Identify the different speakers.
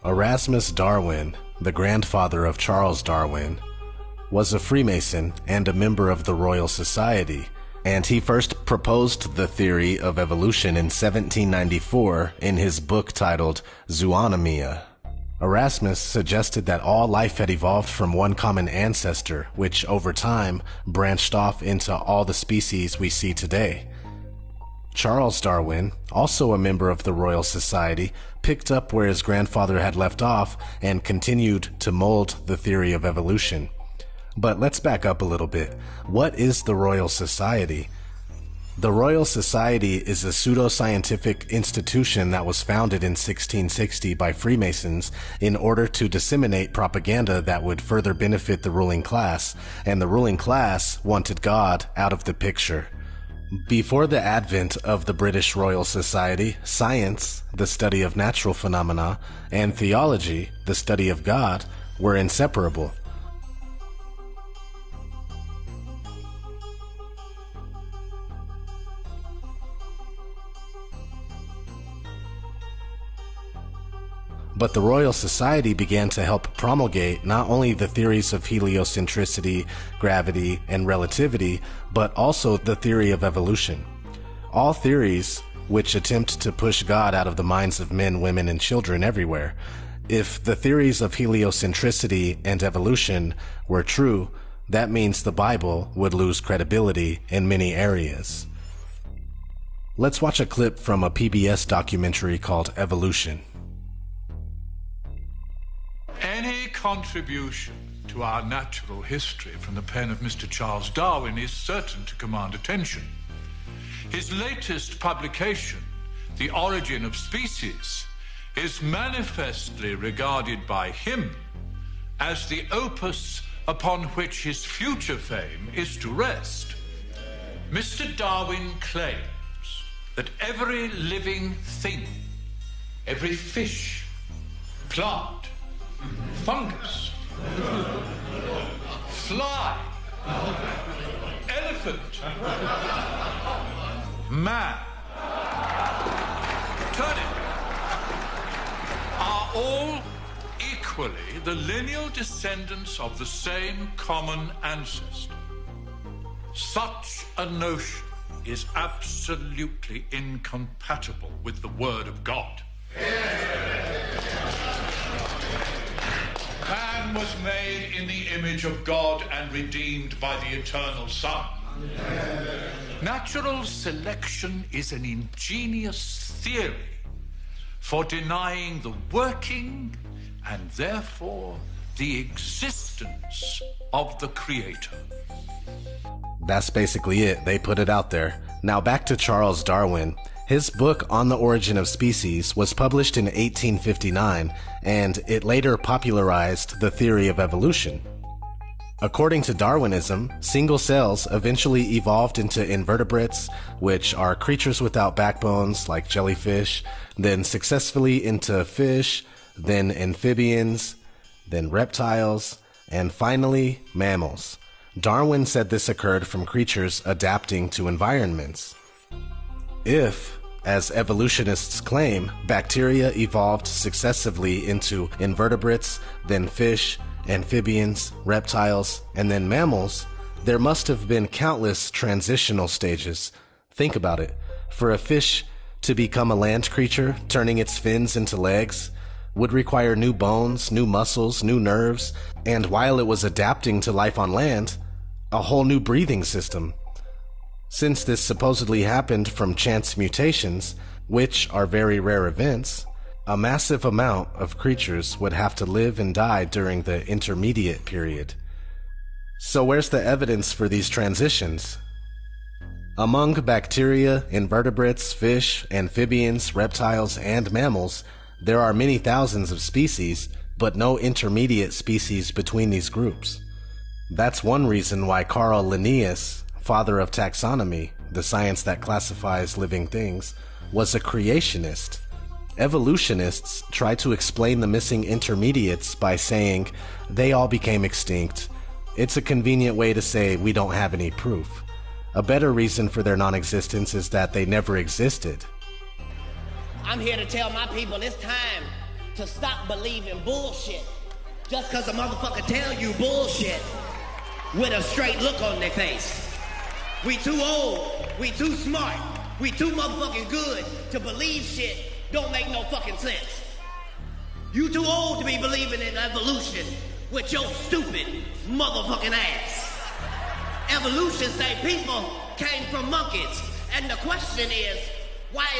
Speaker 1: Erasmus Darwin, the grandfather of Charles Darwin, was a Freemason and a member of the Royal Society, and he first proposed the theory of evolution in 1794 in his book titled Zoonomia. Erasmus suggested that all life had evolved from one common ancestor, which over time branched off into all the species we see today. Charles Darwin, also a member of the Royal Society, picked up where his grandfather had left off and continued to mold the theory of evolution. But let's back up a little bit. What is the Royal Society? The Royal Society is a pseudo-scientific institution that was founded in 1660 by Freemasons in order to disseminate propaganda that would further benefit the ruling class, and the ruling class wanted God out of the picture. Before the advent of the British Royal Society, science, the study of natural phenomena, and theology, the study of God, were inseparable. But the Royal Society began to help promulgate not only the theories of heliocentricity, gravity, and relativity, but also the theory of evolution. All theories which attempt to push God out of the minds of men, women, and children everywhere. If the theories of heliocentricity and evolution were true, that means the Bible would lose credibility in many areas. Let's watch a clip from a PBS documentary called Evolution.
Speaker 2: Any contribution to our natural history from the pen of Mr. Charles Darwin is certain to command attention. His latest publication, The Origin of Species, is manifestly regarded by him as the opus upon which his future fame is to rest. Mr. Darwin claims that every living thing, every fish, plant, fungus, fly, elephant, man, turnip, are all equally the lineal descendants of the same common ancestor. Such a notion is absolutely incompatible with the Word of God. Man was made in the image of God and redeemed by the eternal Son. Natural selection is an ingenious theory for denying the working and therefore the existence of the Creator.
Speaker 1: That's basically it. They put it out there. Now back to Charles Darwin. His book On the Origin of Species was published in 1859, and it later popularized the theory of evolution. According to Darwinism, single cells eventually evolved into invertebrates, which are creatures without backbones like jellyfish, then successfully into fish, then amphibians, then reptiles, and finally mammals. Darwin said this occurred from creatures adapting to environments. If, as evolutionists claim, bacteria evolved successively into invertebrates, then fish, amphibians, reptiles, and then mammals, there must have been countless transitional stages. Think about it. For a fish to become a land creature, turning its fins into legs, would require new bones, new muscles, new nerves, and while it was adapting to life on land, a whole new breathing system. Since this supposedly happened from chance mutations, which are very rare events, a massive amount of creatures would have to live and die during the intermediate period. So where's the evidence for these transitions? Among bacteria, invertebrates, fish, amphibians, reptiles, and mammals, there are many thousands of species, but no intermediate species between these groups. That's one reason why Carl Linnaeus, father of taxonomy, the science that classifies living things, was a creationist. Evolutionists try to explain the missing intermediates by saying they all became extinct. It's a convenient way to say we don't have any proof. A better reason for their non-existence is that they never existed.
Speaker 3: I'm here to tell my people it's time to stop believing bullshit just because a motherfucker tell you bullshit with a straight look on their face. We too old, we too smart, we too motherfucking good to believe shit don't make no fucking sense. You too old to be believing in evolution with your stupid motherfucking ass. Evolution say people came from monkeys, and the question is, why